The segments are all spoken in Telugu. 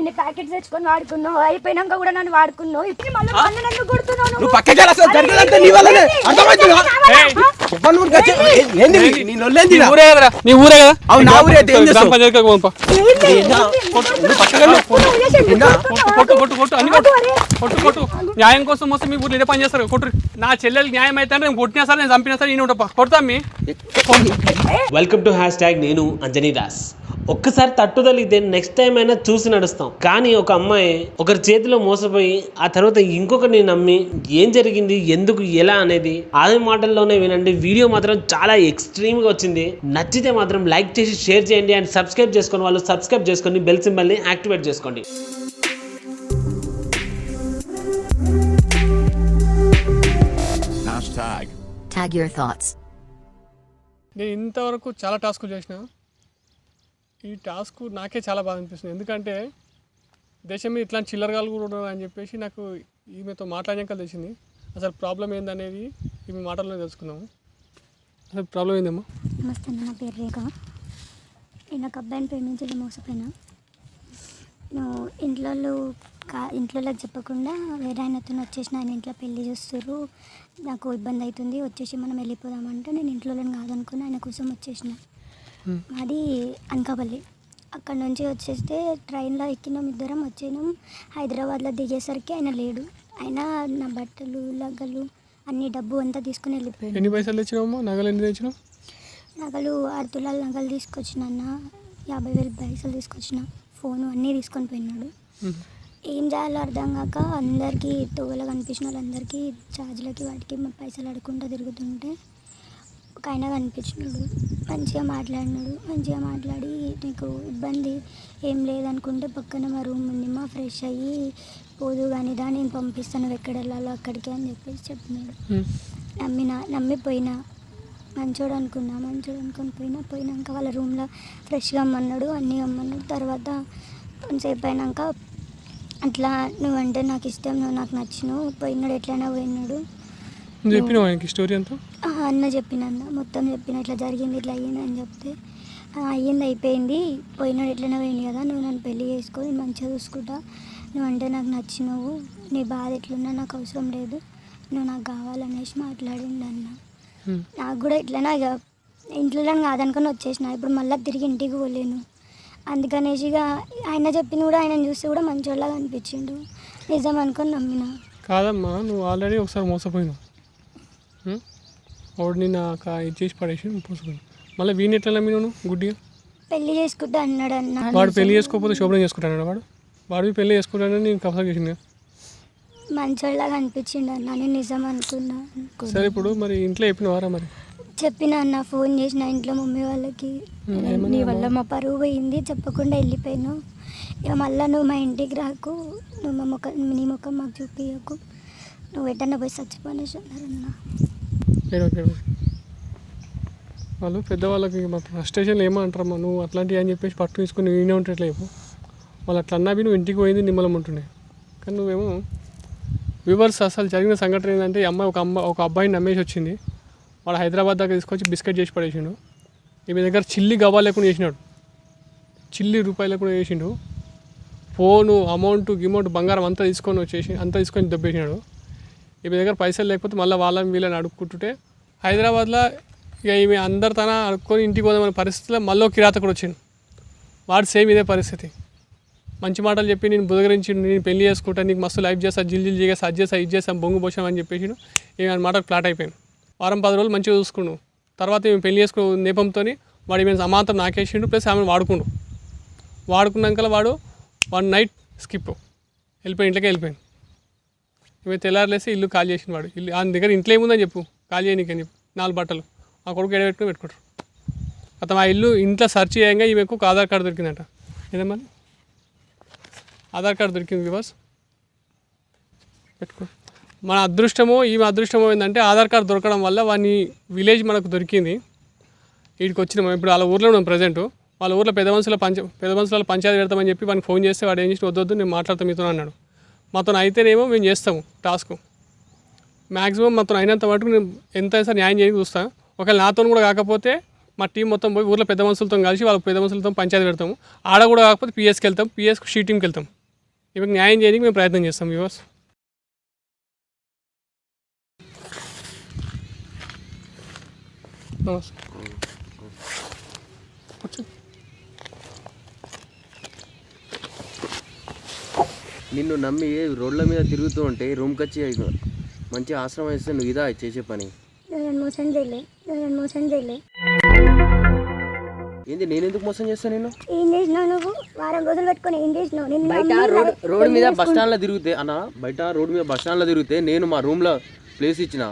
అన్ని ప్యాకెట్స్ తెచ్చుకొని వాడుకున్నావు, అయిపోయినాక కూడా నన్ను వాడుకున్నావు. ఇప్పుడు మళ్ళీ నన్ను కొడుతున్నావు. నువ్వు పక్కకి అసలు జరిగేదంతా నీ వల్లనే అర్థమవుతుందా? నీ ఊరే కదా? అవును నా ఊరే. ఏం చేస్తావు? కొట్టు న్యాయం కోసం వస్తే మీ ఊర్లో ఇదే పని చేస్తారు. కొట్టు. నా చెల్లెలు న్యాయం అయితే నేను కొట్టినా సరే, నేను చంపినా సరే, నేను కొడతా మీ. వెల్కమ్ టు #నేను అంజనీ దాస్. ఒక్కసారి తట్టుదలితే నెక్స్ట్ టైం అయినా చూసి నడుస్తాం. కానీ ఒక అమ్మాయి ఒకరి చేతిలో మోసపోయి ఆ తర్వాత ఇంకొకరిని నమ్మి ఏం జరిగింది, ఎందుకు, ఎలా అనేది ఆమె మాటల్లోనే వినండి. వీడియో మాత్రం చాలా ఎక్స్ట్రీమ్గా వచ్చింది. నచ్చితే మాత్రం లైక్ చేసి షేర్ చేయండి. అండ్ సబ్స్క్రైబ్ చేసుకుని వాళ్ళు సబ్స్క్రైబ్ చేసుకొని బెల్ సింబల్ని యాక్టివేట్ చేసుకోండి. Tag your thoughts. నేను ఇంతవరకు చాలా టాస్కులు చేసిన. ఈ టాస్క్ నాకే చాలా బాగా అనిపిస్తుంది. ఎందుకంటే దేశం మీద ఇట్లాంటి చిల్లరగాలు కూడా ఉన్నారు అని చెప్పేసి నాకు ఈమెతో మాట్లాడాక తెలిసింది. అసలు ప్రాబ్లం ఏందనేది ఈమె మాటల్లో తెలుసుకున్నాము. అసలు ప్రాబ్లం ఏందమ్మా? నమస్తే, నా పేరు రేఖ. నేను ఒక అబ్బాయిని ప్రేమించడం మోసపోయినా. నేను ఇంట్లోకి చెప్పకుండా వేరే ఆయనతో వచ్చేసిన. ఆయన ఇంట్లో పెళ్లి చేస్తారు, నాకు ఇబ్బంది అవుతుంది, వచ్చేసి మనం వెళ్ళిపోదామంటే నేను ఇంట్లో కాదనుకుని ఆయన కోసం వచ్చేసిన. అది అనకాపల్లి. అక్కడ నుంచి వచ్చేస్తే ట్రైన్లో ఎక్కినాం, ఇద్దరం వచ్చేనాం. హైదరాబాద్లో దిగేసరికి ఆయన లేడు. ఆయన నా బట్టలు, నగలు, అన్ని డబ్బు అంతా తీసుకుని వెళ్ళిపోయాడు. ఎన్ని పైసలు తెచ్చినావు? నగలు ఎన్ని తెచ్చినావు? నగలు 6 తులాల నగలు తీసుకొచ్చిన అన్న, 50,000 పైసలు తీసుకొచ్చిన, ఫోను అన్నీ తీసుకొని పోయినాడు. ఏం చేయాలో అర్థం కాక అందరికీ తోగలో కనిపించిన వాళ్ళందరికీ ఛార్జ్లకి వాటికి పైసలు అడుక్కుంటూ తిరుగుతుంటే ఒక ఆయన కనిపించినాడు. మంచిగా మాట్లాడి నీకు ఇబ్బంది ఏం లేదనుకుంటే పక్కన మా రూమ్ ఉంది, మా ఫ్రెష్ అయ్యి పోదు కానీ నేను పంపిస్తాను, ఎక్కడ వెళ్ళాలో అక్కడికి అని చెప్పేసి చెప్పినాడు. నమ్మిపోయినా. మంచోడు అనుకుని పోయినాక వాళ్ళ రూమ్లో ఫ్రెష్గా అమ్మన్నాడు, అన్నీ అమ్మన్నాడు. తర్వాత కొంతసేపు అయినాక అట్లా నువ్వంటే నాకు ఇష్టం, నువ్వు నాకు నచ్చినావు, పోయినాడు. ఎట్లయినా పోయినాడు. చెప్పినావు ఆయనకి స్టోరీ అంతా? అన్న మొత్తం చెప్పిన, ఇట్లా జరిగింది, ఇట్లా అయ్యింది అని చెప్తే అయ్యింది, అయిపోయింది, పోయినాడు, ఎట్లయినా పోయింది కదా, నువ్వు నన్ను పెళ్లి చేసుకో, నేను మంచిగా చూసుకుంటా, నువ్వంటే నాకు నచ్చినావు, నీ బాధ ఎట్లున్నా నాకు అవసరం లేదు, నువ్వు నాకు కావాలనేసి మాట్లాడింది అన్న. నాకు కూడా ఇట్లనే ఇక ఇంట్లో కాదనుకొని వచ్చేసిన. ఇప్పుడు మళ్ళీ తిరిగి ఇంటికి పోలేను. అందుకనేసి ఇక ఆయన చెప్పింది కూడా, ఆయన చూస్తే కూడా మంచోళ్ళగా అనిపించిండు. నిజం అనుకొని నమ్మిన. కాదమ్మా, నువ్వు ఆల్రెడీ ఒకసారి మోసపోయినావు. వాడు నిన్న ఇచ్చేసి పడేసి మోసపోయినావు. మళ్ళీ వీని ఎట్లా నమ్మినావు గుడ్డిగా? పెళ్లి చేసుకుంటా అన్నాడు అన్న. వాడు పెళ్లి చేసుకోకపోతే శోభనం చేసుకుంటాడు. వాడు పెళ్లి చేసుకుంటాడని నేను కబ్జా చేసింది. మంచోళ్ళగా అనిపించిండు అన్న, నేను నిజం అనుకున్నా. సరే, ఇప్పుడు మరి ఇంట్లో చెప్పినవారా? మరి చెప్పిన అన్న, ఫోన్ చేసిన ఇంట్లో మమ్మీ వాళ్ళకి, నీ వల్ల మా పరువు పోయింది, చెప్పకుండా వెళ్ళిపోయాను, ఇక మళ్ళీ నువ్వు మా ఇంటికి రాకు, నువ్వు నీ ముఖం మాకు చూపించకు, నువ్వు ఎటన్నా పోయి చచ్చిపోనేసి అన్నారన్న. వాళ్ళు పెద్దవాళ్ళకి మా ఫ్రస్ట్రేషన్లు ఏమంటారమ్మా, నువ్వు అట్లాంటివి అని చెప్పేసి పట్టు తీసుకుని నేనే ఉంటట్లేవు. వాళ్ళు అట్లా అన్నా నువ్వు ఇంటికి పోయింది నిమ్మలం ఉంటుండే. కానీ నువ్వేమో వ్యూవర్స్, అసలు జరిగిన సంఘటన ఏంటంటే, ఈ అమ్మాయి ఒక అబ్బాయిని నమ్మేసి వచ్చింది. వాడు హైదరాబాద్ దాకా తీసుకొచ్చి బిస్కెట్ చేసి పడేసిండు. ఈమె దగ్గర చిల్లి గవ్వ లేకుండా చేసినాడు, చిల్లి రూపాయలు లేకుండా చేసిండు. ఫోను, అమౌంట్, బంగారం అంతా తీసుకొని దెబ్బేసినాడు. ఈమె దగ్గర పైసలు లేకపోతే మళ్ళీ వీళ్ళని అడుక్కుంటుంటే హైదరాబాద్లో ఇక ఈమె అందరు తన అడుక్కొని ఇంటికి పోదామనే పరిస్థితిలో మళ్ళీ కిరాతకుడు వచ్చిండు. వాడు సేమ్ ఇదే పరిస్థితి. మంచి మాటలు చెప్పి నేను బుదగరించి, నేను పెళ్లి చేసుకుంటా, నీకు మస్తు లైఫ్ చేస్తా, జిల్ చేస్తా, ఇది చేస్తాం, బొంగు పోసాం అని చెప్పేసి ఈమె మాట ఫ్లాట్ అయిపోయాను. 10 రోజులు మంచిగా చూసుకున్నాడు. తర్వాత మేము పెళ్లి చేసుకున్న నేపంతో వాడు ఈమె అమాంతం నాకేసిండు, ప్లస్ ఆమెను వాడుకున్నాక వాడు 1 నైట్ స్కిప్ ఇంట్లోకి వెళ్ళిపోయాను. ఈమె తెల్లారులేసి ఇల్లు ఖాళీ చేసిన వాడు. ఆయన దగ్గర ఇంట్లో ఏముందని చెప్పు, ఖాళీ చేయనీకి అని చెప్పు, 4 బట్టలు ఆ కొడుకు పెట్టుకుంటారు. అతను ఆ ఇంట్లో సెర్చ్ చేయంగా ఈమెకు ఒక ఆధార్ కార్డు దొరికిందంట. ఏదమ్మా ఆధార్ కార్డు దొరికింది వ్యూవర్స్, పెట్టుకో. మన ఈమె అదృష్టమో ఏంటంటే ఆధార్ కార్డు దొరకడం వల్ల వాని విలేజ్ మనకు దొరికింది. వీడికి వచ్చినాము. ఇప్పుడు వాళ్ళ ఊర్లో ఉన్నాం ప్రజెంట్. వాళ్ళ ఊర్లో పెద్ద మనుషుల పంచాయతీ పెడతామని చెప్పి వానికి ఫోన్ చేస్తే వాడు ఏం చేసి వద్దు నేను మాట్లాడతాను మీతో అన్నాడు. మాతో అయితేనేమో మేము చేస్తాము టాస్క్. మ్యాక్సిమం మాతో అయినంత మటుకు నేను ఎంతైనా సరే న్యాయం చేయడానికి చూస్తాను. ఒకవేళ నాతో కూడా కాకపోతే మా టీం మొత్తం పోయి ఊర్లో పెద్ద మనుషులతో కలిసి వాళ్ళ పెద్ద మనుషులతో పంచాయతీ పెడతాము. ఆడ కూడా కాకపోతే పిఎస్కి వెళ్తాం, పిఎస్కి షీ టీమ్కి వెళ్తాం. ఇప్పుడు న్యాయం చేయడానికి మేము ప్రయత్నం చేస్తాం వ్యూవర్స్. నిన్ను నమ్మి రోడ్ల మీద తిరుగుతూ ఉంటే రూమ్కి వచ్చి మంచి ఆశ్రమం ఇస్తే నువ్వు ఇదా చేసే పని? మోసం చేయలే. ఏంది నేను ఎందుకు మోసం చేస్తాను? నేను ఏం చేసినావు నువ్వు? వారం రోజులు పెట్టుకొని ఏం చేసినావు? బయట రోడ్డు మీద బస్ స్టాండ్లో తిరిగితే బయట రోడ్డు మీద బస్ స్టాండ్లో తిరిగితే నేను మా రూమ్లో ప్లేస్ ఇచ్చిన,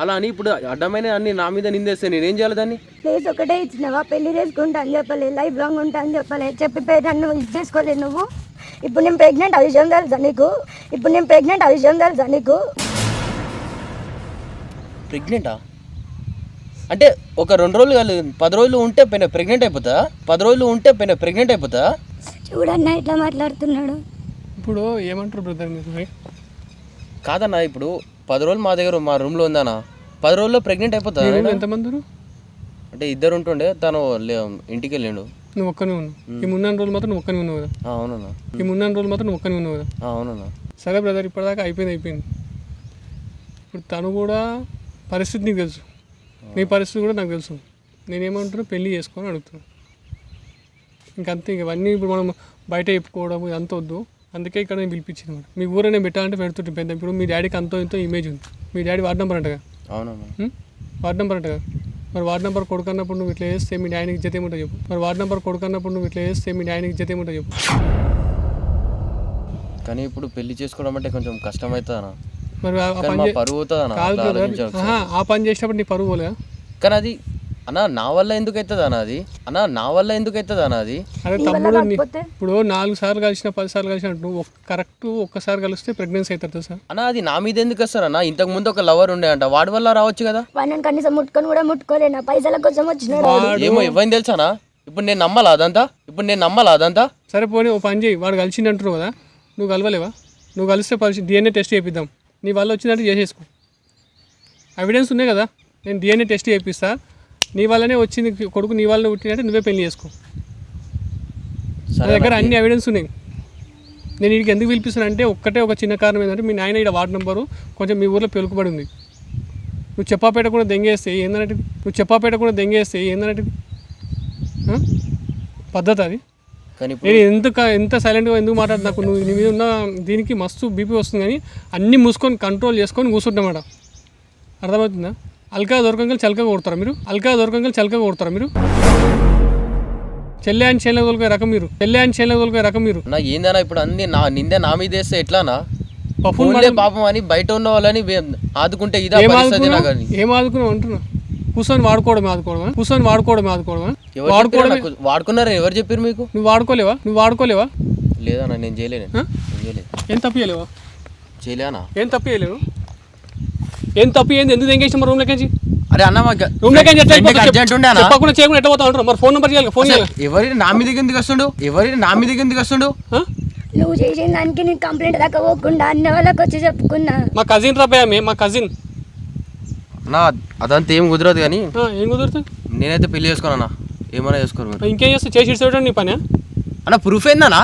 అలా అని ఇప్పుడు అడ్డమైన అన్ని నా మీద నిందేస్తే నేనేం చేయాలి దాన్ని? ప్లేస్ ఒకటే ఇచ్చినావా? పెళ్లి చేసుకుంటా అని చెప్పలే, లైఫ్ లాంగ్ ఉంటా అని చెప్పలే, చెప్పి నన్ను ఇది చేసుకోలేదు నువ్వు. ఇప్పుడు నేను ప్రెగ్నెంట్ ఆ విషయం తెలుసా నీకు? ప్రెగ్నెంటా అంటే ఒక 2 రోజులు కాదు 10 రోజులు ఉంటే ప్రెగ్నెంట్ అయిపోతా? 10 రోజులు ఉంటే ప్రెగ్నెంట్ అయిపోతా? చూడన్నా ఇట్లా మాట్లాడుతున్నాడు. ఇప్పుడు ఏమంటారు బ్రదర్ మీరు? కాదన్నా, ఇప్పుడు 10 రోజులు మా రూమ్లో ఉందన్నా, 10 రోజుల్లో ప్రెగ్నెంట్ అయిపోతా? ఎంతమంది? అంటే 2 ఉంటుండే, తను ఇంటికి వెళ్ళిండు. నువ్వు ఒక్కనే ఉన్నావు. ఈ 3 రోజులు మాత్రం నువ్వు ఒక్కనే ఉన్నావు కదా? అవునన్నా. ఈ 3 రోజులు మాత్రం నువ్వు ఒక్కనే ఉన్నావు కదా? అవునన్నా. సరే బ్రదర్, ఇప్పటిదాకా అయిపోయింది. ఇప్పుడు తను కూడా పరిస్థితి నీకు తెలుసు, నీ పరిస్థితి కూడా నాకు తెలుసు. నేనేమంటున్నా, పెళ్ళి చేసుకొని అడుగుతున్నాను. ఇంకంతే. ఇవన్నీ ఇప్పుడు మనం బయట చెప్పుకోవడం ఇదంతా వద్దు. అందుకే ఇక్కడ నేను పిలిపించింది. మీ ఊరనే పెట్టాలంటే పెడుతుంటే పెద్ద. ఇప్పుడు మీ డాడీకి అంతో ఇంతో ఇమేజ్ ఉంది. మీ డాడీ వార్డ్ నెంబర్ అంటగా? అవునమ్మా. వార్డ్ నెంబర్ అంటగా? మరి వార్డ్ నెంబర్ కొడుకన్నప్పుడు నువ్వు ఇట్లా చేస్తే మీ డాడీకి జత ఏముంటో చెప్పు. కానీ ఇప్పుడు పెళ్లి చేసుకోవడం అంటే కొంచెం కష్టం అవుతుందన్నా. మరి పరువు అవుతుందన్నా. ఆ పని చేసినప్పుడు నీ పరువు పోలేదా? కానీ అది నా వల్ల ఎందుకు అవుతుంది అన్న అది? అదే తమ్ముడు, ఇప్పుడు 4 సార్లు కలిసిన 10 సార్లు కలిసినట్టు కరెక్ట్ ఒక్కసారి కలిస్తే ప్రెగ్నెన్సీ అవుతుంది సార్ అన్న. అది నా మీద ఎందుకు వస్తారన్నా? ఇంతకు ముందు ఒక లవర్ ఉండే అంట, వాడి వల్ల రావచ్చు కదా? వాడిని కనీసం ముట్టుకోలేనా? పైసల కోసం వచ్చినాడు. ఏమో ఇవ్వని తెలుసానా? ఇప్పుడు నేను నమ్మాలా అదంతా? సరే పోనీ ఓ పని చేయి. వాడు కలిసిండు అంటున్నావు కదా, నువ్వు కలవలేవా? నువ్వు కలిస్తే DNA టెస్ట్ చేయిద్దాం. నీ వల్ల వచ్చినట్టు చేసేసుకో. ఎవిడెన్స్ ఉన్నాయి కదా, నేను DNA టెస్ట్ చేయిస్తా. నీ వల్లనే వచ్చింది కొడుకు, నీ వల్లనే పుట్టినట్టు నువ్వే పెళ్లి చేసుకో. నా దగ్గర అన్ని ఎవిడెన్స్ ఉన్నాయి. నేను వీడికి ఎందుకు పిలిపిస్తాను అంటే ఒక చిన్న కారణం ఏంటంటే, మీ నాయన ఇక్కడ వార్డు నెంబరు కొంచెం మీ ఊర్లో పెలుకుబడి ఉంది. నువ్వు చెప్పాపేట కూడా దెంగేస్తే ఏందన్నట్టు పద్ధతి అది. నేను ఎంత సైలెంట్గా ఎందుకు మాట్లాడు? నాకు నువ్వు నీ మీద ఉన్న దీనికి మస్తు బీపీ వస్తుంది. కానీ అన్నీ మూసుకొని కంట్రోల్ చేసుకొని కూర్చుంటామాట. అర్థమవుతుందా? అల్కా దొరకంగా చలకగా కొడతారా మీరు? చెల్లె అని చేనులకు తోలుకునే రకం మీరు. నా ఏందన్నా ఇప్పుడు అన్ని నిందే నా మీద వేస్తే ఎట్లానా? పాపం అని బయట ఉన్న వాళ్ళని ఆదుకుంటే ఇదా పరిస్థితి? ఏం ఆదుకున్నావు అంటున్నా? కూర్చొని వాడుకోవడమే వాడుకున్నారా? ఎవరు చెప్పారు మీకు? నువ్వు వాడుకోలేవా? లేదన్నా, నేను చేయలేదు. ఏం తప్పు చేయలేవా? చేయలేనా? ఏం తప్పు చేయలేవు? ఏం తప్పు ఏంది? ఎందుకు తెంగేసి రూమ్ లెక్కించి? అరే అన్న, రూమ్ లెక్కించి చెప్పకుండా చేయకుండా ఎట్లా పోతా ఉంటారు? మరి ఫోన్ నెంబర్ చేయాలి. ఎవరి నా మీదకి ఎందుకు వస్తుండు? నువ్వు చేసిన దానికి నేను కంప్లైంట్ దాకా పోకుండా అన్న వాళ్ళకి వచ్చి చెప్పుకున్నా. మా కజిన్ రాబాయ్, మా కజిన్. నా అదంతా ఏం కుదరదు. కానీ ఏం కుదురుతుంది? నేనైతే పెళ్లి చేసుకోనా? ఏమైనా చేసుకోరు. ఇంకేం చేస్తా? చేసి నీ పని అన్న. ప్రూఫ్ ఏందన్నా?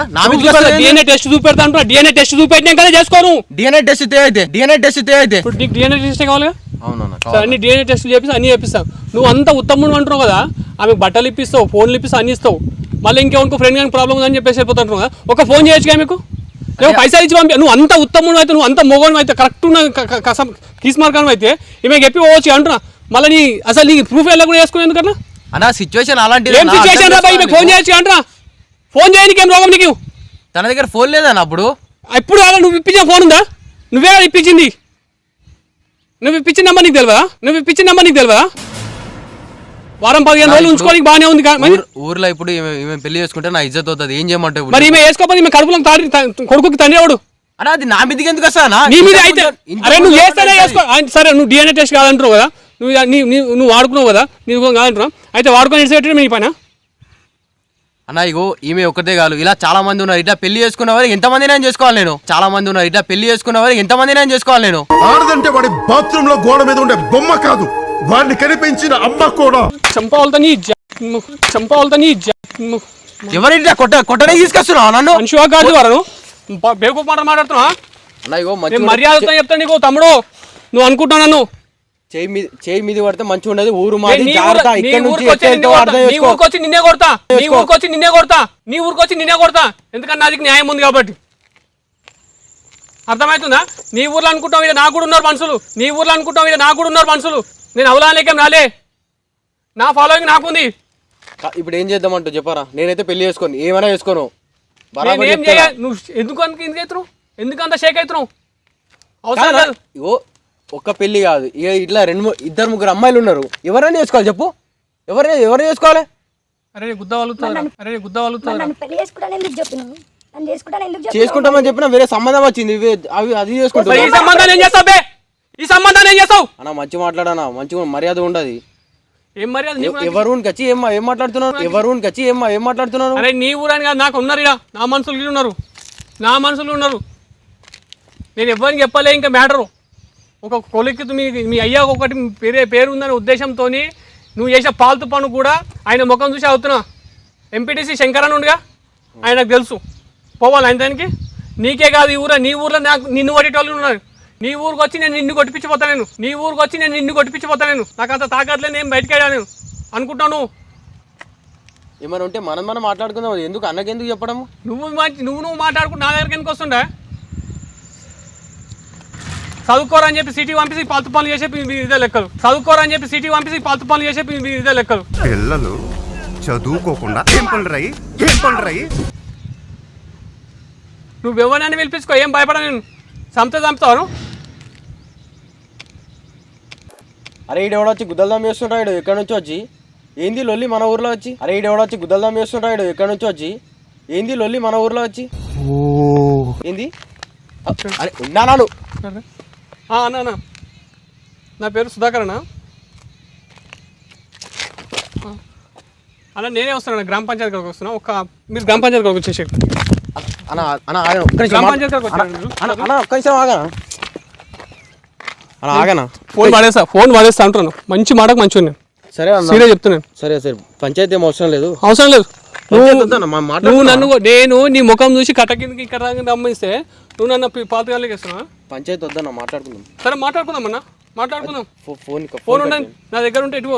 DNA టెస్ట్ చూపెడతా. DNA టెస్ట్ చూపెట్టినాక చేసుకోను. DNA టెస్ట్ అయితే ఇప్పుడు నీకు DNA టెస్ట్ కావాలిగా? అవునన్నా. అన్ని DNA టెస్టులు చేపిస్తా, అన్ని చేపిస్తావు. నువ్వు అంత ఉత్తముడు అంటున్నావు కదా, ఆమె బట్టలు ఇప్పిస్తావు, ఫోన్లు ఇప్పిస్తావు, అన్ని ఇస్తావు. మళ్ళీ ఇంకేమనుకో ఫ్రెండ్ కానీ ప్రాబ్లం ఉందని చెప్పేసి వెళ్ళిపోతుంటున్నావు కదా. ఒక ఫోన్ చేయొచ్చుగా మీకు? నువ్వు పైసలు ఇచ్చి పంపి. నువ్వు అంత ఉత్తముడు అయితే, నువ్వు అంత మొగోడు అయితే, కరెక్ట్ ఉన్న కీస్ మార్కాను అయితే ఈమె చెప్పి పోవచ్చు అంటున్నా. మళ్ళీ అసలు నీ ప్రూఫ్ ఎలా కూడా వేసుకుని ఎందుకన్నా? అన్న సిచ్యువేషన్ అలాంటి ఫోన్ చేయొచ్చు అంటున్నా. ఫోన్ చేయడానికి ఏం రోగం నీకు? తన దగ్గర ఫోన్ లేదన్న. అప్పుడు కాదా నువ్వు ఇప్పించిన ఫోన్ ఉందా? నువ్వే ఇప్పించింది. నువ్వు ఇప్పించిన నెంబర్ నీకు తెలియదా? వారం 15 రోజులు ఉంచుకోనికి బాగానే ఉంది. ఊర్లో ఇప్పుడు పెళ్లి చేసుకుంటే నా ఇజ్జత్ అవుతుంది. ఏం చేయమంటే మరి ఈమె వేసుకోకపోతే ఈమె కడుపులో కొడుకుకి తండ్రి ఎవడు? అరే అది నా మీదకి ఎందుకు వస్తా? నీ మీద అయితే అరే నువ్వు చేస్తేనే చేసుకో. సరే నువ్వు DNA టెస్ట్ కాదంటున్నావు కదా, నువ్వు వాడుకున్నావు కదా, నీకు కాదంటున్నావు. అయితే వాడుకొని ఇచ్చేటట్టు మీ పైన అన్న. ఇగో ఈమె ఒక్కటే కాదు, ఇలా చాలా మంది ఉన్నారు. ఇట్లా పెళ్లి చేసుకున్న వారు ఎంతమంది నేను చేసుకోవాలి నేను? ఆడదంటే వాడి బాత్రూమ్ లో గోడ మీద ఉండే బొమ్మ కాదు, వాడిని కనిపించిన అమ్మ కూడా. ఎవరింటి కొట్టనే తీసుకొస్తున్నావు నన్ను? మనిషివా కాదు వారు? బేవకూఫ్ మాట మాట్లాడుతున్నావా? అన్న ఇగో నేను మర్యాదతో చెప్తాను నీకు తమ్ముడు, నువ్వు అనుకుంటున్నావు నన్ను చేయి మీద పడితే మంచిగా ఉండదు. ఊరు మాది నీ జాగ్రత్త. ఊరికి ఇక్కడ నుంచి వచ్చి నిన్నే కొడతా, నీ ఊరికి వచ్చి నిన్నే కొడతా. ఎందుకన్నా నాదికి న్యాయం ఉంది కాబట్టి. అర్థమవుతుందా? నీ ఊర్లో అనుకుంటాం ఇలా నాకు కూడా ఉన్నారు మనుషులు. నేను అవలానేకేం రాలే, నా ఫాలోయింగ్ నాకుంది. ఇప్పుడు ఏం చేద్దామంటూ చెప్పరా? నేనైతే పెళ్లి చేసుకోను, ఏమైనా చేసుకోను. నేనేం చేయ, నువ్వు ఎందుకంత షేక్ అవుతున్నావు? అవసరం లేదు. ఇగో ఒక్క పెళ్లి కాదు, ఇక ఇట్లా 2-3 అమ్మాయిలు ఉన్నారు. ఎవరైనా చేసుకోవాలి చెప్పు, ఎవరు చేసుకోవాలి? అరే గుద్ద వాలుతారా? నన్ను పెళ్లి చేసుకుంటాను ఎందుకు చెప్పినావు? నన్ను చేసుకుంటాను ఎందుకు చెప్పినావు? చేసుకుంటామని చెప్పినా వేరే సంబంధం వచ్చింది, అది చేసుకుంటా. ఈ సంబంధాన్ని ఏం చేస్తావు? అన్న మంచి మాట్లాడనా, మంచిగా మర్యాద ఉండదు. ఏం మర్యాద? ఎవరికి వచ్చి ఏం మాట్లాడుతున్నారు? అరే నీ ఊరని కాదు, నాకు ఉన్నారు ఇలా నా మనుషులు ఉన్నారు. నేను ఎవరికి చెప్పలే. ఇంకా మ్యాటరు ఒక కొలిక్కి మీ అయ్యా ఒకటి పేరు ఉందనే ఉద్దేశంతో నువ్వు చేసే పాల్తు పను కూడా ఆయన ముఖం చూసి అవుతున్నా. ఎంపీటీసీ శంకరన్ ఉండగా ఆయనకు తెలుసు. పోవాలి ఆయన దానికి. నీకే కాదు నీ ఊర్లో నాకు నిన్ను కొట్టేటోళ్ళు ఉన్నారు. నీ ఊరికి వచ్చి నేను నిన్ను కొట్టిపించిపోతాను. నాకు అంత తాకట్లే, నేను బయటకు వెళ్ళా నేను అనుకుంటాను. ఏమైనా ఉంటే మనం మాట్లాడుకుందాం. ఎందుకు అన్నకెందుకు చెప్పడము? నువ్వు మాట్లాడుకుంటూ నా దగ్గరికి ఎందుకు వస్తుండే? చదువుకోరని చెప్పి సిటీ పంపిసి పాల్తు పనులు చేసే ఇదే లెక్కలు. పిల్లలు చదువుకోకుండా ఏం పనులు నువ్వు ఎవరినైనా పిలిపించుకో, ఏం భయపడా. నేను చంపుతాను. అరే ఈడెవడో వచ్చి గుద్దల్దాం చేస్తుంటాడు ఎక్కడి నుంచి వచ్చి. ఏంది లొల్లి మన ఊర్లో వచ్చి? ఏంది? అరే ఉన్నాను. అన్నా నా పేరు సుధాకర్ అన్న. నేనే వస్తున్నాను, గ్రామ పంచాయతీ కాడికి వస్తున్నా. మీరు గ్రామ పంచాయతీ కాడికి వచ్చేసి గ్రామ పంచాయతీ కాడికి ఆగనా. ఫోన్ పడేస్తా అంటున్నాను. మంచి మాటకు మంచి ఉన్నాను. సరే సీరియస్ చెప్తున్నాను. సరే పంచాయతీ ఏం అవసరం లేదు. నువ్వు నేను నీ ముఖం చూసి కట్ట కిందకి ఇక్కడ రమ్మిస్తే నువ్వు నన్ను పాతగాలికి వేస్తున్నావా? పంచాయతీ వద్దన్నా, మాట్లాడుకుందాం. సరే మాట్లాడుకుందాం అన్న, ఫోన్ ఉండండి నా దగ్గర ఉంటే ఎటు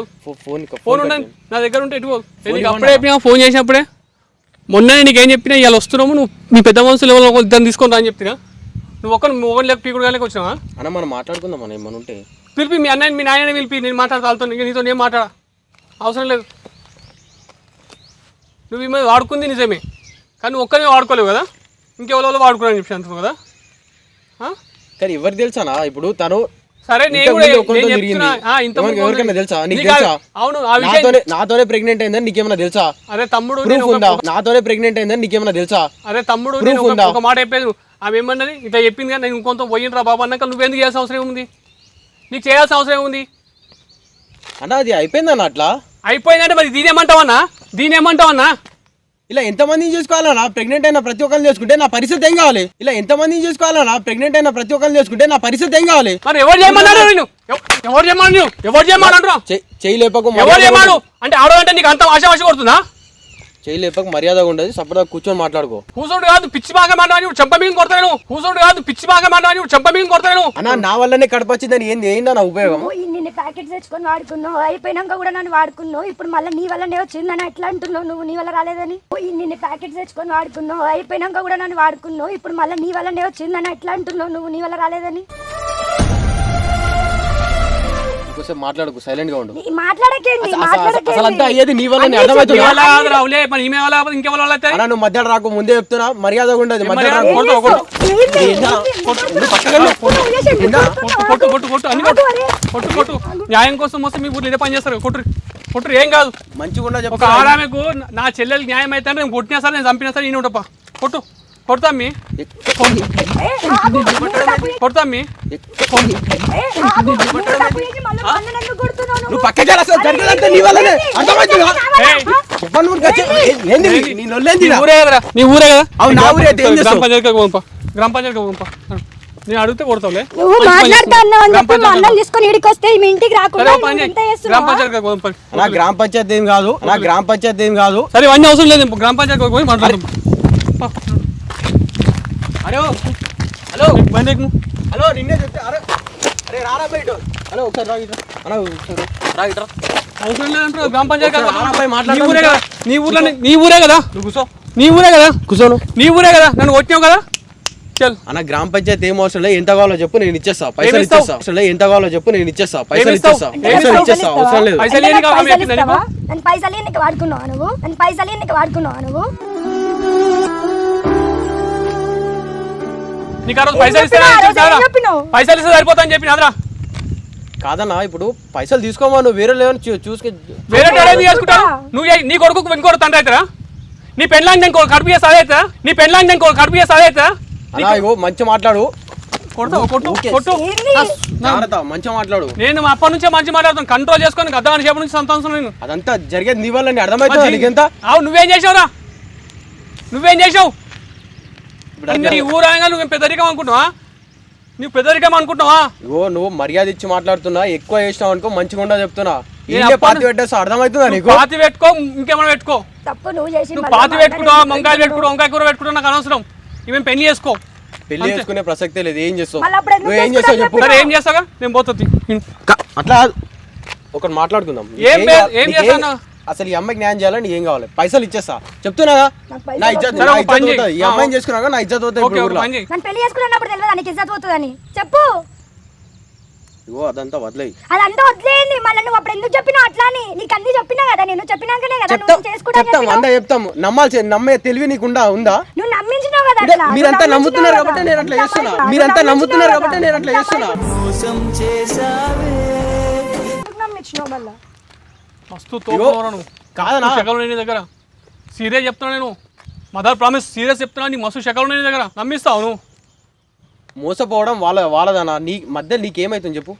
అప్పుడే ఫోన్ చేసినప్పుడే. మొన్న నీకేం చెప్పినా ఇవాళ వస్తున్నాము, నువ్వు మీ పెద్ద మనుషులు ఎవరు ఇద్దరు తీసుకొని రా అని చెప్తున్నా. నువ్వు ఒకరు లేక పీకుడు కానీ వచ్చినావా? అన్న మనం మాట్లాడుకుందాం అన్న, ఏమన్నా ఉంటే పిలిపి మీ అన్నయ్య మీ నాయన పిలిపి. నేను మాట్లాడతాను, నీతో నేను మాట్లాడా అవసరం లేదు. నువ్వు ఈ మీద వాడుకుంది నిజమే, కానీ నువ్వు ఒక్కరిని వాడుకోలేవు కదా, ఇంకెవరో వాడుకున్నాను చెప్పి అంటున్నావు కదా. కానీ ఎవరు తెలుసానా ఇప్పుడు తను? సరే ఎవరికైనా తెలుసా? అవును, నాతోనే ప్రెగ్నెంట్ అయిందని నీకేమైనా తెలుసా? అరే తమ్ముడు, నాతోనే ప్రెగ్నెంట్ అయిందని నీకేమైనా తెలుసా? అరే తమ్ముడు, ఒక మాట చెప్పేది. ఆమె ఏమన్నది ఇట్లా చెప్పింది కానీ నేను ఇంకొంత పోయినరా బాబు అన్నాక నువ్వెందుకు చేయాల్సిన అవసరం ఏముంది? నీకు చేయాల్సిన అవసరం ఏముంది అన్న? అది అయిపోయిందన్న. అట్లా అయిపోయిందంటే మరి దీనేమంటావన్నా? ఇలా ఎంతమందిని చేసుకోవాలన్నా? ప్రెగ్నెంట్ అయిన ప్రతి ఒక్కరిని చేసుకుంటే నా పరిస్థితి ఏం కావాలి? మరి ఎవరు చేయమన్నాడు? చేయలేపకు అంటే ఆడవాలంటే నీకు అంత ఆశావాసి కొడుతుందా? చేయలేపకు మర్యాదగా ఉండదు. సపరేట్గా కూర్చొని మాట్లాడుకో. కూర్చోడు కాదు పిచ్చి బాగా మాట్లాడి చెంప మీద కొడతాను. అన్న నా వల్లనే కడపచ్చిందని ఏందన్న ఉపయోగం? నిన్ను ప్యాకెట్స్ తెచ్చుకొని వాడుకున్నావు, అయిపోయినాక కూడా నన్ను వాడుకున్నావు. ఇప్పుడు మళ్ళీ నీ వల్లనే వచ్చిందని ఎట్లా అంటున్నావు? నువ్వు నీ వల్ల రాలేదని. నిన్ను ప్యాకెట్స్ తెచ్చుకొని వాడుకున్నావు, అయిపోయినాక కూడా నన్ను వాడుకున్నావు. ఇప్పుడు మళ్ళీ నీ వల్లనే వచ్చిందని ఎట్లా అంటున్నావు? నువ్వు నీ వల్ల రాలేదని. మాట్లాడుకు, సైలెంట్ గా ఉండు. అయ్యేది నీ వల్ల అర్థమవుతుంది. నువ్వు మధ్య రాకు, ముందే చెప్తున్నా మర్యాదగా ఉండదు. న్యాయం కోసం వస్తే మీ ఊర్లో ఇదే పని చేస్తారు. కొట్టురు ఏం కాదు, మంచిగా ఒక ఆడామెకు నా చెల్లెలు న్యాయం అయితే నేను కొట్టినా సరే, నేను చంపినా సరే, నేను ఉండప్ప కొడతామ్మి. నువ్వు పక్క జరిగేదంతా నీ వల్లనే. అర్థమవుతుందా? నీ ఊరే కదా, గ్రామ పంచాయతీ పంపా. నేను అడిగితే కొడతావులే. గ్రామ పంచాయతీ ఏం కాదు. సరే అన్ని అవసరం లేదు, గ్రామ పంచాయతీ పోయి మాట్లాడదాం. హలో హలో బండి ఎక్కు. హలో నిన్నే చెప్తే అరే అరే రారా బయట హలో ఒకసారి రా ఇట్రా అన్న ఒకసారి రా ఇట్రా అవసరం లేదంటారు గ్రామ పంచాయతీ కాదు. రారా పోయి నీ మాట్లాడదాం. ఊరే కదా, నీ ఊర్లో నీ ఊరే కదా, నువ్వు కూర్చో నీ ఊరే కదా, కూర్చోను నీ ఊరే కదా, నన్ను కొట్టినావు కదా. చల్ అన్న గ్రామ పంచాయతీ ఏం అవసరం లేదు, ఎంత కావాలో చెప్పు నేను ఇచ్చేస్తా, పైసలు ఇస్తావు? ఇచ్చేస్తా. అవసరం లేదు, ఎంత కావాలో చెప్పు నేను ఇచ్చేస్తా, పైసలు ఇస్తావు? ఇచ్చేస్తా, ఏమి పైసలు ఇస్తావు? ఇచ్చేస్తా, అవసరం లేదు. పైసలు ఏం కావాలి పైసలు చెప్పిందా ఇస్తావా? నీకు? నన్ను పైసలు నీకు వాడుకున్నావా నువ్వు? నన్ను పైసలు నీకు వాడుకున్నావా నువ్వు? నీకు ఆ రోజు ఏం పైసలు ఇస్తే చెప్పినావు? ఆ రోజు ఏం చెప్పినావు? పైసలు ఇస్తే సరిపోతా అని చెప్పిన అదరా. కాదన్నా ఇప్పుడు పైసలు తీసుకోమా, నువ్వు వేరే లేవని చూసుకే వేరే టైం చేసుకుంటావు నువ్వు. నీ కొడుకు ఇంకోటి తండ్రి అవుతారా? నీ పెళ్ళాంగి నేను కడుపు చేస్తా అదైతా? నీ పెళ్ళాంగి నేను కడుపు చేస్తా అదైతా? అలా ఇగో మంచి మాట్లాడు, కొడతావు కొట్టు ఓకే. కొట్టు. ఏంది? జాగ్రత్త, మంచిగా మాట్లాడు. నేను అప్పటి నుంచే మంచి మాట్లాడుతాను, కంట్రోల్ చేసుకొని గద్ద అని చెప్పి నుంచి సంతోషం. నేను అదంతా జరిగేది నీ వల్ల, అర్థమవుతుంది నీకెంత. అవు నువ్వేం చేసావురా? నువ్వేం చేసావు? ఇప్పుడు ఈ ఊరాగా నువ్వు పెద్దరికం అనుకుంటున్నావా? నువ్వు పెద్దరికం అనుకుంటున్నావా? ఇగో నువ్వు మర్యాద ఇచ్చి మాట్లాడుతున్నా, ఎక్కువ చేసినావు అనుకో మంచిగా ఉండదు చెప్తున్నా. నేను ఇంకే అప్పటి పాతి పెట్టేస్తా, అర్థమవుతుందా నీకు? పాతి పెట్టుకో, ఇంకేమైనా పెట్టుకో. తప్పు నువ్వు చేసి నువ్వు పాతి పెట్టుకుంటావా, వంకాయలు పెట్టుకుంటావు, వంకాయ కూర పెట్టుకుంటావు, నాకు అనవసరం. ఇవేం పెళ్లి చేసుకో. పెళ్లి చేసుకునే ప్రసక్తే లేదు. ఏం చేస్తావు మళ్ళీ అప్పుడు ఎందుకు నువ్వు? ఏం చేస్తావు చెప్పు. సరే ఏం చేస్తావా? నేను పోతుంది. అట్లా ఒకటి మాట్లాడుకుందాం. ఏం చేస్తాను? అసలు ఈ అమ్మాయికి న్యాయం చేయాలని ఏం కావాలి? పైసలు ఇచ్చేస్తా చెప్తున్నాగా. నా ఇజ్జత్ సరే, నా ఒక ఇజ్జత్ పని చేయి. పోతుంది. ఈ అమ్మాయిని చేసుకున్నాక నా ఇజ్జత్ పోతుంది ఓకే ఇప్పుడు ఒక ఊర్లో. పని చేయి. నన్ను పెళ్లి చేసుకున్నప్పుడు తెలియదు నీకు ఇజ్జత్ పోతుందని చెప్పు. ఇగో అదంతా వదిలేయి. అదంతా వదిలేయండి. మళ్ళీ నువ్వు అప్పుడు ఎందుకు చెప్పినావు అట్లా అని? నీకు అన్ని చెప్పినా కదా, నేను చెప్పినాకనే కదా చెప్తాం నువ్వు చేసుకుంటా చెప్తాం అందా చెప్తాం. నమ్మే తెలివి నీకుందా ఉందా? నువ్వు నమ్మించినావు కదా అంటే అట్లా. మీరంతా నువ్వు నమ్ముతున్నారు నమ్మించినావు కాబట్టి కదా. నేను అట్లా ఇంత చేస్తున్నా. అమ్మాయిలా? మీరంతా నువ్వు నమ్ముతున్నారు కాబట్టి కదా. నేను అట్లా చేస్తున్నా. ఎందుకు నమ్మించినావు మళ్ళా? మస్తు తోపురా నువ్వు. కాదనా? శకలు నీ దగ్గర సీరియస్ చెప్తున్నా నేను. మదర్ ప్రామిస్ సీరియస్ చెప్తున్నా. నీ మస్తు శకలు నీ దగ్గర నమ్మిస్తావు నువ్వు. మోసపోవడం వాళ్ళదనా? నీ మధ్యలో నీకేమైతుంది చెప్పు?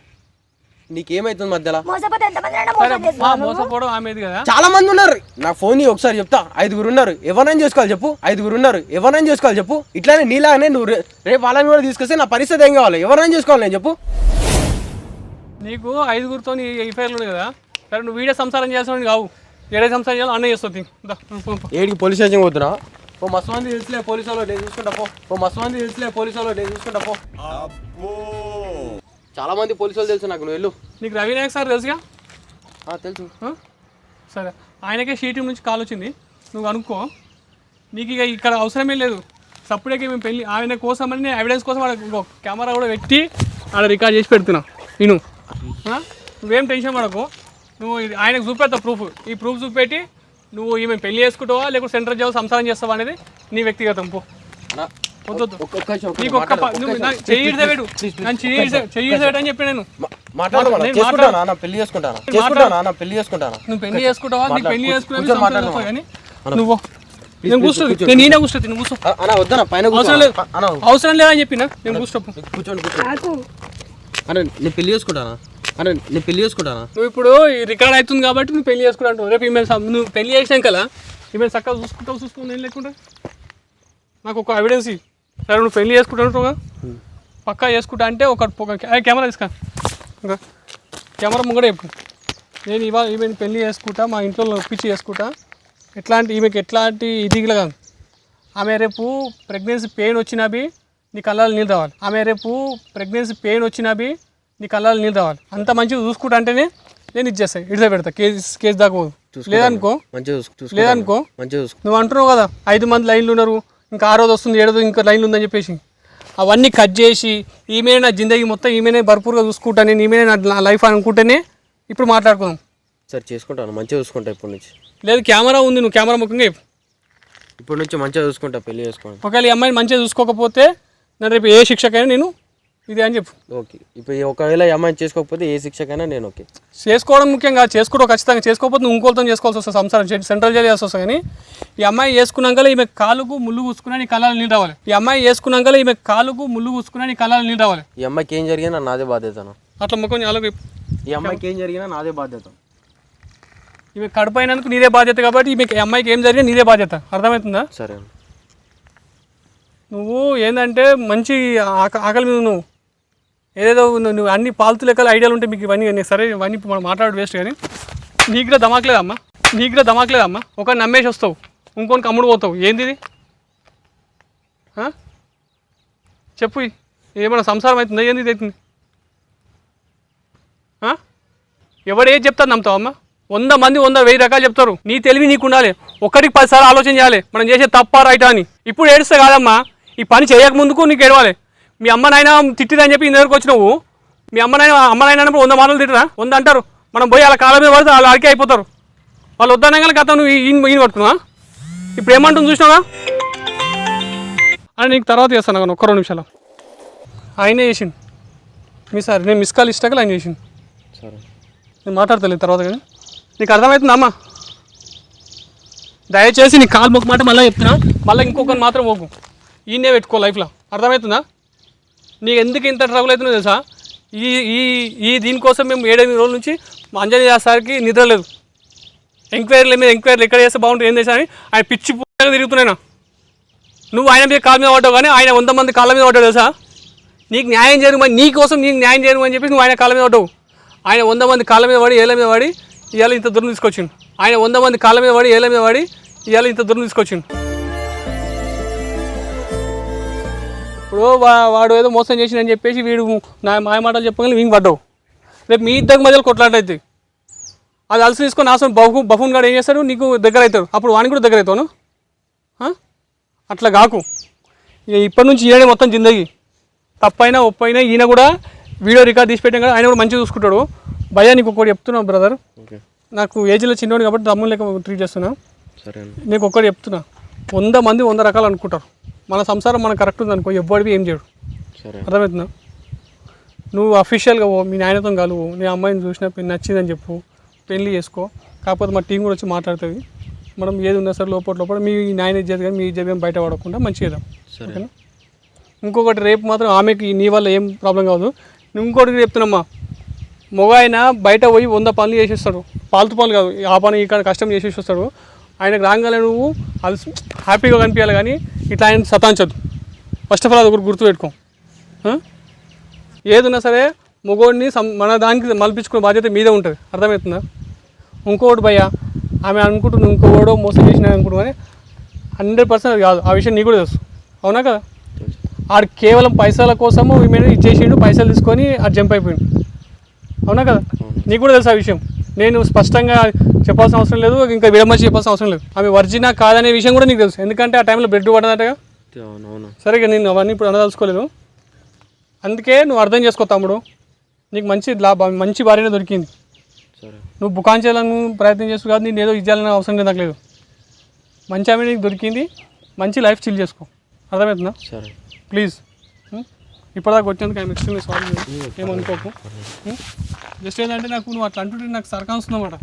నీకేమైతుంది మధ్యలో? మోసపోతే ఎంతమంది సరే మోసం చేస్తావు నువ్వు? మోసపోవడం ఆమెది కదా. చాలా మంది ఉన్నారు. నా ఫోన్ ఒకసారి చెప్తా. 5 ఉన్నారు. ఎవరైనా చేసుకోవాలి చెప్పు. 5 ఉన్నారు. ఎవరైనా చేసుకోవాలి చెప్పు. ఇట్లానే నీలాగానే నువ్వు రేపు వాళ్ళని కూడా తీసుకొస్తే నా పరిస్థితి ఏం కావాలి? ఎవరైనా చేసుకోవాలి నేను చెప్పు. నీకు 5గురితో నీ ఎఫ్ఐఆర్లు ఉన్నాయి కదా. సరే నువ్వు వీడే సంసారం చేయాల్సిన కావు. ఏడే సంసారం చేయాలి అన్న చేస్తుంది. ఏడికి పోలీస్ స్టేషన్ పోతున్నా? ఓ మస్తు మంది తెలుసులే పోలీసు వాళ్ళు, నేను చూసుకుంటా పో. ఓ మస్తు మంది తెలుసులే పోలీసు వాళ్ళు, నేను చూసుకుంటా పో. చాలా మంది పోలీసు వాళ్ళు తెలుసు నాకు, నువ్వు వెళ్ళు. నీకు రవి నాయక్ సార్ తెలుసుగా? తెలుసు. సరే ఆయనకే షీటీ నుంచి కాల్ వచ్చింది. నువ్వు అనుకో. నీకు ఇక ఇక్కడ అవసరమే లేదు. సప్పుడేకే మేము పెళ్ళి ఆయన కోసమని నేను ఎవిడెన్స్ కోసం ఆడ ఇంకో కెమెరా కూడా పెట్టి ఆడ రికార్డ్ చేసి పెడుతున్నా. నేను నువ్వేం టెన్షన్ పడకు. నువ్వు ఆయనకు చూపెడతావు ప్రూఫ్. ఈ ప్రూఫ్ చూపెట్టి నువ్వు ఈమె పెళ్లి చేసుకుంటావా లేకపోతే సెంటర్ జాబ్ సంసారం చేస్తావా అనేది నీ వ్యక్తిగతం. పో వద్దొద్దు. నీకు ఒక్క చెయ్యిడు నన్ను చెయ్యిడు అని చెప్పి నేను పెళ్లి చేసుకుంటానా పెళ్లి చేసుకుంటానా నువ్వు పెళ్లి చేసుకుంటావా? నీకు పెళ్లి చేసుకున్నా కానీ నువ్వు నేను కూర్చోదు. నేను నేనే కూర్చోతి. నువ్వు కూర్చో. అన్న వద్దనా పైన అవసరం లేదు. అవసరం లేదని చెప్పినా నేను కూర్చో. కూర్చోండి అరే నేను పెళ్లి చేసుకుంటానా? అరే నేను పెళ్లి చేసుకుంటానా? నువ్వు ఇప్పుడు రికార్డ్ అవుతుంది కాబట్టి నువ్వు పెళ్లి చేసుకుంటావు. రేపు ఈమె నువ్వు పెళ్లి చేసాం కదా ఈమె చక్కగా చూసుకుంటావు నేను లేకుండా నాకు ఒక ఎవిడెన్స్. సరే నువ్వు పెళ్లి చేసుకుంటావుగా పక్కా చేసుకుంటా అంటే ఒక కెమెరా తీసుకా. ఇంకా కెమెరా ముంగడే చెప్పు. నేను ఇవాళ ఈమెను పెళ్లి చేసుకుంటా, మా ఇంట్లో ఒప్పించి చేసుకుంటా. ఈమెకి ఎట్లాంటి ఇదిగా కాదు. ఆమె రేపు ప్రెగ్నెన్సీ పెయిన్ వచ్చినవి నీ కళ్ళలో నీళ్ళు రావాలి. ఆమె రేపు ప్రెగ్నెన్సీ పెయిన్ వచ్చినవి నీ కళ్ళలో నీళ్ళు రావాలి. అంత మంచిగా చూసుకుంటా అంటేనే నేను ఇచ్చేస్తాను. ఇడిసే పెడతా. కేసు దాకా పోదు. లేదనుకో నువ్వు అంటున్నావు కదా 5 మంది లైన్లు ఉన్నారు, ఇంకా 6వ వస్తుంది 7వ ఇంకా లైన్లు ఉందని చెప్పేసి అవన్నీ కట్ చేసి ఈమెనే నా జిందగీ మొత్తం ఈమెనే భర్పూర్గా చూసుకుంటా, నేను ఈమెనే నా లైఫ్ అనుకుంటేనే ఇప్పుడు మాట్లాడుకుందాం. సరే చేసుకుంటాను, మంచిగా చూసుకుంటా. ఇప్పటి నుంచి లేదు కెమెరా ఉంది, నువ్వు కెమెరా ముఖ్యంగా ఇప్పటి నుంచి మంచిగా చూసుకుంటా. పెళ్లి చేసుకోండి. ఒకవేళ ఈ అమ్మాయిని మంచిగా చూసుకోకపోతే నేను రేపు ఏ శిక్షకైనా నేను ఇది అని చెప్పు. ఓకే. ఇప్పుడు ఒకవేళ ఈ అమ్మాయిని చేసుకోకపోతే ఏ శిక్షకైనా నేను ఓకే. చేసుకోవడం ముఖ్యంగా చేసుకోవడం ఖచ్చితంగా. చేసుకోకపోతే నువ్వు ఇంకోళ్ళతో చేసుకోవాల్సి వస్తుంది. సంసారం సెంట్రల్ జైలు చేయాల్సి వస్తుంది. కానీ ఈ అమ్మాయి చేసుకున్నాక ఈమె కాలుకు ముళ్ళు కూసుకున్నా నీ కళ్ళలో నీళ్ళు రావాలి. ఈ అమ్మాయి చేసుకున్నాక ఈమె కాలుకు ముళ్ళు కూసుకున్నా నీ కళ్ళలో నీళ్ళు రావాలి. ఈ అమ్మాయికి ఏం జరిగినా నాదే బాధ్యత. అట్లా ముఖం చాలా. ఈ అమ్మాయికి ఏం జరిగినా నాదే బాధ్యత. ఈమె కడుపు అయినందుకు నీదే బాధ్యత కాబట్టి ఈమెకి అమ్మాయికి ఏం జరిగినా నీదే బాధ్యత. అర్థమవుతుందా? సరే. నువ్వు ఏంటంటే మంచి ఆకలి మీద నువ్వు ఏదేదో నువ్వు అన్ని పాలతు లెక్కల ఐడియాలు ఉంటే మీకు ఇవన్నీ సరే ఇవన్నీ మనం మాట్లాడు వేస్ట్. కానీ నీకు కూడా దమాకలేదమ్మా. ఒక నమ్మేసి వస్తావు, ఇంకోనికి అమ్ముడు పోతావు. ఏంది ఇది? చెప్పు ఏమైనా సంసారం అవుతుందా ఏంది ఇది అవుతుంది ఎవడు ఏది చెప్తారు నమ్ముతావు అమ్మ 100 మంది 100,000 రకాలు చెప్తారు నీ తెలివి నీకు ఉండాలి ఒక్కడికి 10 సార్లు ఆలోచన చేయాలి మనం చేసే తప్ప రైటా అని ఇప్పుడు ఏడిస్తే కాదమ్మా ఈ పని చేయక ముందుకు నీకు ఏడవాలి మీ అమ్మ నాయన తిట్టిదని చెప్పి ఇందరికి వచ్చినావు మీ అమ్మ నాయన అన్నప్పుడు 100 మాటలు తిట్టరా 100 అంటారు మనం పోయి వాళ్ళ కాళ్ళ మీద పడితే వాళ్ళు అడిగే అయిపోతారు వాళ్ళు వద్దనగా కథ నువ్వు ఈయన పట్టుకున్నా ఇప్పుడు ఏమంటుంది చూసినావా అని నీకు తర్వాత చేస్తాను కానీ ఒక్క 2 నిమిషాలు ఆయనే చేసిండు మీ సార్ నేను మిస్ కాల్ ఇష్టాక ఆయన చేసిండు సరే నేను మాట్లాడతలేదు తర్వాత కానీ నీకు అర్థమవుతుందా అమ్మా దయచేసి నీ కాలు మొక్క మాట మళ్ళీ చెప్తున్నా మళ్ళీ ఇంకొకరిని మాత్రం పోకు ఈయనే పెట్టుకో లైఫ్లో అర్థమవుతుందా నీకు ఎందుకు ఇంత ట్రబుల్ అవుతుందో తెలుసా ఈ దీనికోసం మేము 7-8 రోజుల నుంచి మా అంజనీ సార్కి నిద్ర లేదు ఎంక్వైరీల మీద ఎంక్వైరీలు ఎక్కడ చేస్తే బాగుంటుంది ఏం చేసా అని ఆయన పిచ్చి పూజగా తిరుగుతున్నాయినా నువ్వు ఆయన మీద కాళ్ళ మీద పడ్డావు కానీ ఆయన 100 మంది కాళ్ళ మీద పడ్డాడు తెలుసా నీకు న్యాయం చేయమని నీ కోసం నీకు న్యాయం చేయమని చెప్పి నువ్వు ఆయన కాళ్ళ మీద పడ్డావు ఆయన 100 మంది కాళ్ళ మీద పడి ఏళ్ళ మీద పడి ఇవాళ ఇంత దూరం తీసుకొచ్చిండు ఆయన 100 మంది కాళ్ళ మీద పడి ఏళ్ళ మీద పడి ఇవాళ ఇంత దూరం తీసుకొచ్చిండు ఇప్పుడు వాడు ఏదో మోసం చేసిందని చెప్పేసి వీడు నా మాయ మాటలు చెప్పగానే వీనికి పడ్డావు రేపు మీ ఇద్దరికి మధ్యలో కొట్లాటైతే అది అలసి తీసుకొని నాశనం బఫూన్ గాడు ఏం చేస్తాడు నీకు దగ్గర అవుతాడు అప్పుడు వానికి కూడా దగ్గర అవుతాను అట్లా కాకు ఇప్పటి నుంచి ఈయన మొత్తం జిందగీ తప్పైనా ఒప్పైనా ఈయన కూడా వీడియో రికార్డ్ తీసి పెట్టాం కదా ఆయన కూడా మంచిగా చూసుకుంటాడు భయ్యా నీకు ఒక్కటి చెప్తున్నావు బ్రదర్ నాకు ఏజ్లో చిన్నోడు కాబట్టి తమ్ముడు లెక్క ట్రీట్ చేస్తున్నా నీకు ఒక్కటి చెప్తున్నా 100 మంది 100 రకాలు అనుకుంటారు మన సంసారం మనకు కరెక్ట్ ఉంది అనుకో ఎవ్వడివి ఏం చేయడు అర్థమవుతుందా నువ్వు అఫీషియల్గా మీ నాయనతో కలువు నీ అమ్మాయిని చూసినా నచ్చిందని చెప్పు పెళ్లి చేసుకో కాకపోతే మా టీం కూడా వచ్చి మాట్లాడుతుంది మనం ఏది ఉన్నా సరే లోపల మీ నాయన ఇచ్చేది కానీ మీ ఇచ్చేది కానీ బయట పడకుండా మంచిగా చేద్దాం ఓకేనా ఇంకొకటి రేపు మాత్రం ఆమెకి నీ వల్ల ఏం ప్రాబ్లం కాదు నువ్వు ఇంకోటి చెప్తున్నామ్మా మగ ఆయన బయట పోయి 100 పనులు చేసేస్తాడు పాలతు పనులు కాదు ఆ పని ఈ కష్టం చేసేసి వస్తాడు ఆయనకు రాగానే నువ్వు అది హ్యాపీగా కనిపించాలి కానీ ఇట్లా ఆయన సతాంచదు ఫస్ట్ ఆఫ్ ఆల్ అది ఒకటి గుర్తుపెట్టుకో ఏదున్నా సరే మగోడిని మన దానికి మలిపించుకునే బాధ్యత మీదే ఉంటుంది అర్థమవుతుందా ఇంకోటి భయ్యా ఆమె అనుకుంటుంది ఇంకోడో మోసం చేసిన అనుకుంటున్నాను 100% కాదు ఆ విషయం నీకు కూడా తెలుసు అవునా కదా ఆడు కేవలం పైసల కోసము ఈమె ఇచ్చేసిండు పైసలు తీసుకొని అది జంప్ అయిపోయిండు అవునా కదా నీకు కూడా తెలుసు ఆ విషయం నేను స్పష్టంగా చెప్పాల్సిన అవసరం లేదు ఇంకా విడమర్చి చెప్పాల్సిన అవసరం లేదు ఆమె వర్జినా కాదనే విషయం కూడా నీకు తెలుసు ఎందుకంటే ఆ టైంలో బ్లడ్ పడదటగా సరే నేను అవన్నీ ఇప్పుడు అనదలుచుకోలేదు అందుకే నువ్వు అర్థం చేసుకో తమ్ముడు నీకు మంచి భార్యనే దొరికింది నువ్వు బుకాన్ చేయాలని ప్రయత్నం చేస్తూ కాదు నేను ఏదో ఇచ్చేయాలని అవసరం లేదు నాకు లేదు మంచి ఆమె నీకు దొరికింది మంచి లైఫ్ చిల్ చేసుకో అర్థమవుతుందా ప్లీజ్ ఇప్పటిదాకా వచ్చినందుకు ఆయన ఎక్స్ట్రీమ్లీ సారీ ఏమనుకోకు జస్ట్ ఏంటంటే నువ్వు అట్లా అంటుంటే నాకు సరకా వస్తుందన్నమాట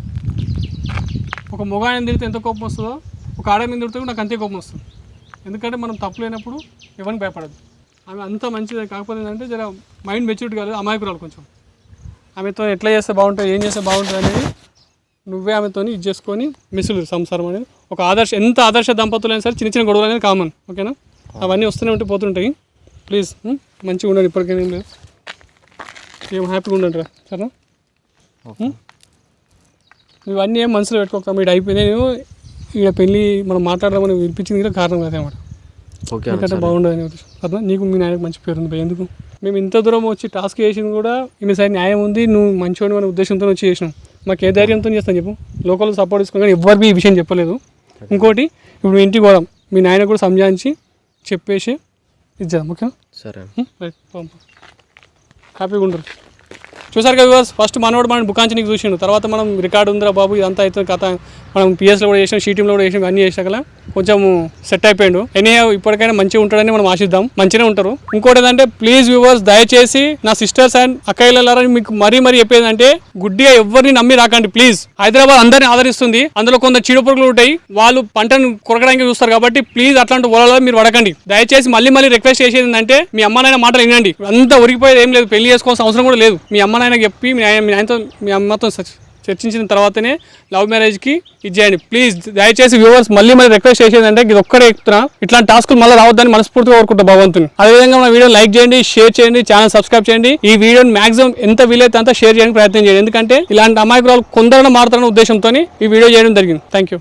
ఒక మొగ ఆయన తిరిగితే ఎంత కోపం వస్తుందో ఒక ఆడ మీద తిరిగితే నాకు అంతే కోపం వస్తుంది ఎందుకంటే మనం తప్పు లేనప్పుడు ఎవరికి భయపడదు ఆమె అంత మంచిది కాకపోతే ఏంటంటే జర మైండ్ మెచ్యూరిటీ కాదు అమాయకురాలు కొంచెం ఆమెతో ఎట్లా చేస్తే బాగుంటుంది ఏం చేస్తే బాగుంటుంది అనేది నువ్వే ఆమెతో ఇది చేసుకొని మిస్సులు సంసారం అనేది ఒక ఎంత ఆదర్శ దంపతులైనా సరే చిన్న గొడవలు అనేది కామన్ ఓకేనా అవన్నీ వస్తూనే ఉంటే పోతుంటాయి ప్లీజ్ మంచిగా ఉండండి ఇప్పటికైనా ఏం లేదు ఏం హ్యాపీగా ఉండండి రా సరేనా నువ్వు అన్నీ ఏం మనసులో పెట్టుకోక మీరు అయిపోయింది నేను ఇక్కడ పెళ్ళి మనం మాట్లాడదామని వినిపించింది కూడా కారణం అదనమాట ఎందుకంటే బాగుండదని అర్థం నీకు మీ నాయనకు మంచి పేరు ఉంది ఎందుకు మేము ఇంత దూరం వచ్చి టాస్క్ చేసింది కూడా ఈమె సైడ్ న్యాయం ఉంది నువ్వు మంచివాడు అనే ఉద్దేశంతో వచ్చి చేసినాం మాకు ఏ ధైర్యంతో చేస్తాను చెప్పు లోకల్ సపోర్ట్ తీసుకుని కానీ ఎవరికి ఈ విషయం చెప్పలేదు ఇంకోటి ఇప్పుడు ఇంటికి పోదాం మీ నాయన కూడా సంజాయించి చెప్పేసి ఇచ్చేద్దాం ఓకేనా సరే రైట్ హ్యాపీగా ఉండరు చూసారు కదా వ్యూవర్స్ ఫస్ట్ మనోడు మనం బుకాంచి నీకు చూసిండు తర్వాత మనం రికార్డు ఉందిరా బాబు ఇదంతా అవుతుంది కథ మనం పిఎస్లో కూడా చేసాం షీటీంలో కూడా చేసాం అన్నీ చేసాక కొంచెం సెట్ అయిపోయాడు ఎనీ ఇప్పటికైనా మంచిగా ఉంటాడని మనం ఆశిద్దాం మంచిగా ఉంటారు ఇంకోటి ఏంటంటే ప్లీజ్ వ్యూవర్స్ దయచేసి నా సిస్టర్స్ అండ్ అక్కయ్యలారని మీకు మరీ చెప్పేదంటే గుడ్డిగా ఎవరిని నమ్మి రాకండి ప్లీజ్ హైదరాబాద్ అందరిని ఆదరిస్తుంది అందులో కొంత చీడపురుగులు ఉంటాయి వాళ్ళు పంటను కొరకడానికి చూస్తారు కాబట్టి ప్లీజ్ అట్లాంటి వలలో మీరు పడకండి దయచేసి మళ్ళీ రిక్వెస్ట్ చేసేది ఏంటంటే మీ అమ్మనైనా మాటలు వినండి అంతా ఉరికిపోయేది ఏం లేదు పెళ్లి చేసుకోవాల్సిన అవసరం కూడా లేదు మీ అమ్మనైనా చెప్పి మీ ఆయనతో మీ అమ్మతో చర్చించిన తర్వాతనే లవ్ మ్యారేజ్కి ఇది చేయండి ప్లీజ్ దయచేసి వ్యూవర్స్ మళ్ళీ రిక్వెస్ట్ చేసేదంటే ఇది ఒక్కడే ఎక్కుతున్నా ఇట్లాంటి టాస్కులు మళ్ళీ రావద్దని మనస్ఫూర్తిగా కోరుకుంటా భగవంతుని అదేవిధంగా మన వీడియో లైక్ చేయండి షేర్ చేయండి ఛానల్ సబ్స్క్రైబ్ చేయండి ఈ వీడియోని మాక్సిమం ఎంత వీలైతే అంత షేర్ చేయడానికి ప్రయత్నం చేయండి ఎందుకంటే ఇలాంటి అమాయకురాలు కొందరణ మారుతారన్న ఉద్దేశంతో ఈ వీడియో చేయడం జరిగింది థ్యాంక్ యూ